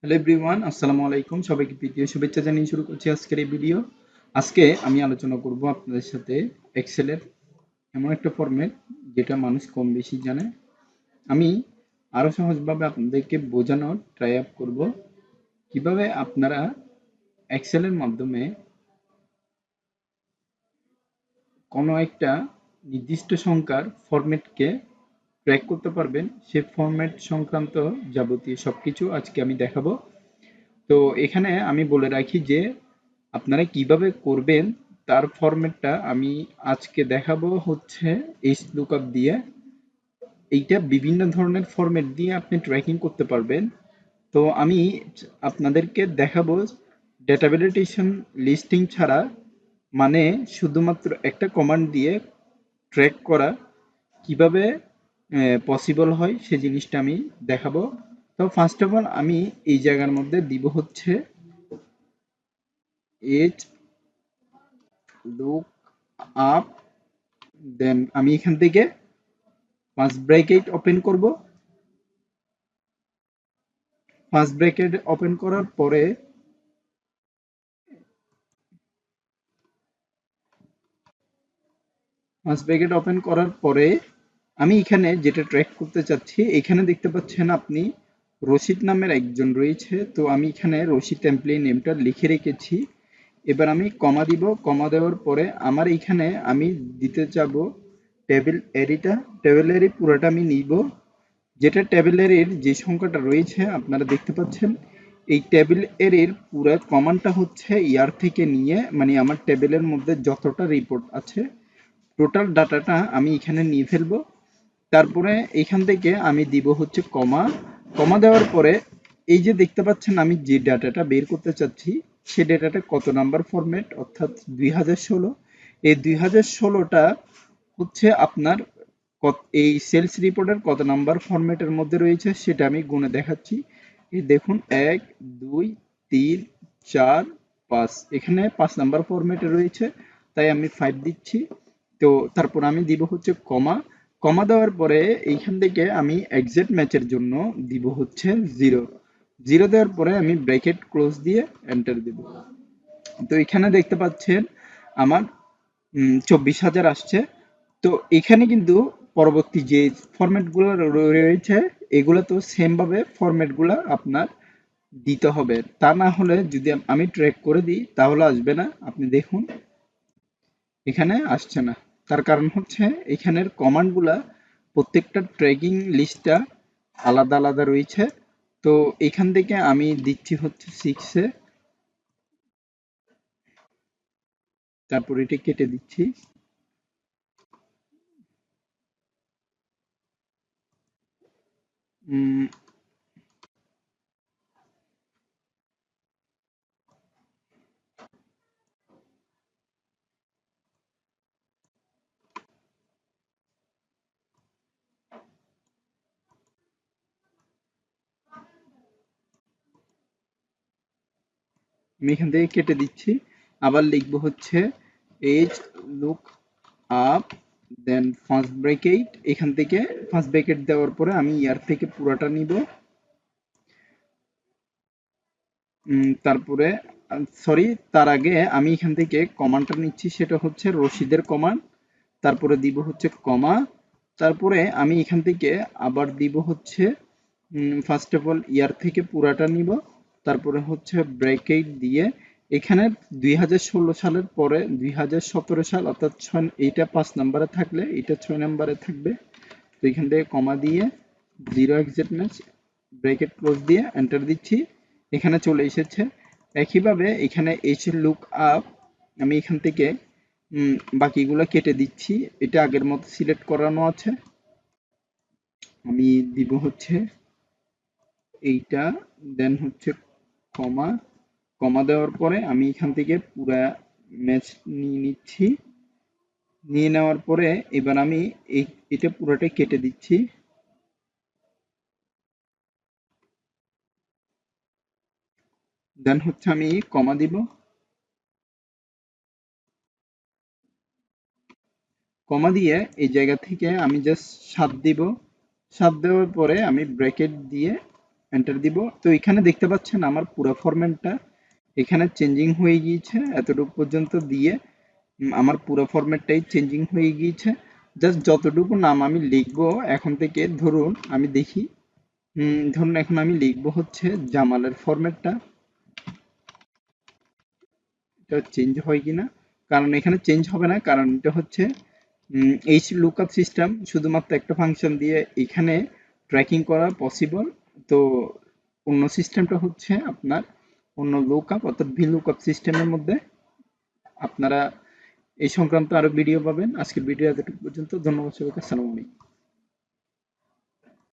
Hello everyone, আসসালামু আলাইকুম। সবাইকে প্রীতি ও শুভেচ্ছা জানিয়ে শুরু করছি আজকের এই ভিডিও। আজকে আমি আলোচনা করব আপনাদের সাথে এক্সেলের এমন একটা ফরম্যাট যেটা মানুষ কম বেশি জানে। আমি আরো সহজভাবে আপনাদেরকে বোঝানোর ট্রাই আপ করব কিভাবে আপনারা এক্সেলের মাধ্যমে কোনো একটা নির্দিষ্ট সংখ্যার ফরম্যাটকে ট্র্যাক করতে পারবেন। সেই ফরম্যাট সংক্রান্ত যাবতীয় সবকিছু আজকে আমি দেখাবো। তো এখানে আমি বলে রাখি যে আপনারা কিভাবে করবেন তার ফরম্যাটটা আমি আজকে দেখাবো হচ্ছে এইচলুকআপ দিয়ে। এইটা বিভিন্ন ধরনের ফরম্যাট দিয়ে আপনি ট্র্যাকিং করতে পারবেন। তো আমি আপনাদেরকে দেখাবো ডেটা ভ্যালিডেশন লিস্টিং ছাড়া, মানে শুধুমাত্র একটা কমান্ড দিয়ে ট্র্যাক করা কিভাবে পসিবল হয় সে জিনিসটা আমি দেখাবো। তো ফার্স্ট অফ অল আমি এই জায়গার মধ্যে দিব হচ্ছে এইচ লুক আপ, দেন আমি এখান থেকে ফার্স্ট ব্র্যাকেট ওপেন করব। ফার্স্ট ব্র্যাকেট ওপেন করার পরে আমি এখানে যেটা ট্র্যাক করতে চাচ্ছি, এখানে দেখতে পাচ্ছেন আপনি রশিদ নামের একজন রয়েছে। তো আমি এখানে রশিদ টেমপ্লেট নেমটা লিখে রেখেছি। এবার আমি কমা দিব। কমা দেওয়ার পরে আমার এখানে আমি দিতে যাব টেবিল এরিটা। টেবিল এরি পুরোটা আমি নিব। যেটা টেবিল এরির যে সংখ্যাটা রয়েছে আপনারা দেখতে পাচ্ছেন, এই টেবিল এরির পুরো কমান্ডটা হচ্ছে ইয়ার থেকে নিয়ে, মানে আমার টেবিলের মধ্যে যতটা রিপোর্ট আছে টোটাল ডাটাটা আমি এখানে নিয়ে ফেলবো। তারপরে এখান থেকে আমি দিব হচ্ছে কমা। কমা দেওয়ার পরে এই যে দেখতে পাচ্ছেন আমি যে ডাটাটা বের করতে চাচ্ছি, সে ডাটাটা কত নাম্বার ফরম্যাট, অর্থাৎ 2016। এই 2016টা হচ্ছে আপনার এই সেলস রিপোর্টের কত নাম্বার ফরম্যাটের মধ্যে রয়েছে সেটা আমি গুণে দেখাচ্ছি। এই দেখুন 1 2 3 4 5, এখানে 5 নাম্বার ফরম্যাটে রয়েছে, তাই আমি 5 দিচ্ছি। তো তারপর আমি দিব হচ্ছে কমা। কমা দেওয়ার পরে এইখান থেকে আমি এক্সাক্ট ম্যাচের জন্য দিব হচ্ছে 0। 0 দেওয়ার পরে আমি ব্র্যাকেট ক্লোজ দিয়ে এন্টার দিব। তো এখানে দেখতে পাচ্ছেন আমার 24,000 আসছে। তো এখানে কিন্তু পরবর্তী যে ফরম্যাটগুলো রয়েছে এগুলো তো সেম ভাবে ফরম্যাটগুলো আপনার দিতে হবে। তা না হলে যদি আমি ট্র্যাক করে দিই তাহলে আসবে না। আপনি দেখুন এখানে আসছে না। তার কারণ হচ্ছে এখানের কমান্ডগুলা প্রত্যেকটা ট্র্যাকিং লিস্টটা আলাদা আলাদা রয়েছে। তো এখান থেকে আমি দিচ্ছি হচ্ছে 6-এ, তারপর এটা কেটে দিচ্ছি। উম, আমি এখান থেকে কেটে দিচ্ছি। আবার লিখবো হচ্ছে এজ লুক আপ, দেন ফার্স্ট ব্র্যাকেট। এখান থেকে ফার্স্ট ব্র্যাকেট দেওয়ার পরে আমি ইয়ার থেকে পুরোটা নিব। তারপরে সরি, তার আগে আমি এখান থেকে কমান্ডটা নিচ্ছি, সেটা হচ্ছে রশিদের কমান্ড। তারপরে দিব হচ্ছে কমা। তারপরে আমি এখান থেকে আবার দিব হচ্ছে ফার্স্ট অফ অল ইয়ার থেকে পুরাটা নিব। তারপরে হচ্ছে ব্র্যাকেট দিয়ে এখানে 2016 সালের পরে 2017 সাল, অর্থাৎ এইটা 5 নম্বরে থাকলে এটা 6 নম্বরে থাকবে। তো এখান থেকে কমা দিয়ে 0 এক্সাক্ট ম্যাচ, ব্র্যাকেট ক্লোজ দিয়ে এন্টার দিচ্ছি। এখানে চলে এসেছে। একইভাবে এখানে এইচ লুক আপ আমি এখান থেকে বাকিগুলো কেটে দিচ্ছি। এটা আগের মতো সিলেক্ট করানো আছে। আমি দিব হচ্ছে এইটা, দেন হচ্ছে কমা। কমা দেওয়ার পরে আমি এখান থেকে পুরা ম্যাচ নিয়ে নিচ্ছি। নিয়ে নেওয়ার পরে এবার আমি এটা পুরোটাই কেটে দিচ্ছি। দেন হচ্ছে আমি কমা দিব। কমা দিয়ে এই জায়গা থেকে আমি জাস্ট 7 দিব। 7 দেওয়ার পরে আমি ব্র্যাকেট দিয়ে এন্টার দিব। তো এখানে দেখতে পাচ্ছেন আমার পুরো ফরম্যাটটা এখানে চেঞ্জিং হয়ে গিয়েছে, এতটুকু পর্যন্ত দিয়ে আমার পুরো ফরম্যাটটাই চেঞ্জিং হয়ে গিয়েছে। জাস্ট যতটুকু নাম আমি লিখবো এখন থেকে, ধরুন আমি দেখি, ধরুন এখন আমি লিখবো হচ্ছে জামালের ফরম্যাটটা, এটা চেঞ্জ হয় কিনা, কারণ এখানে চেঞ্জ হবে না, কারণ এটা হচ্ছে এইচ লুকআপ সিস্টেম, শুধুমাত্র একটা ফাংশন দিয়ে এখানে ট্র্যাকিং করা পসিবল। তো অন্য সিস্টেমটা হচ্ছে আপনার অন্য লুকআপ অর্থাৎ ভি লুকআপ সিস্টেমের মধ্যে। আপনারা এই সংক্রান্ত আরো ভিডিও পাবেন। আজকের ভিডিও এতটুকু পর্যন্ত। ধন্যবাদ সবাইকে। আসসালামু আলাইকুম।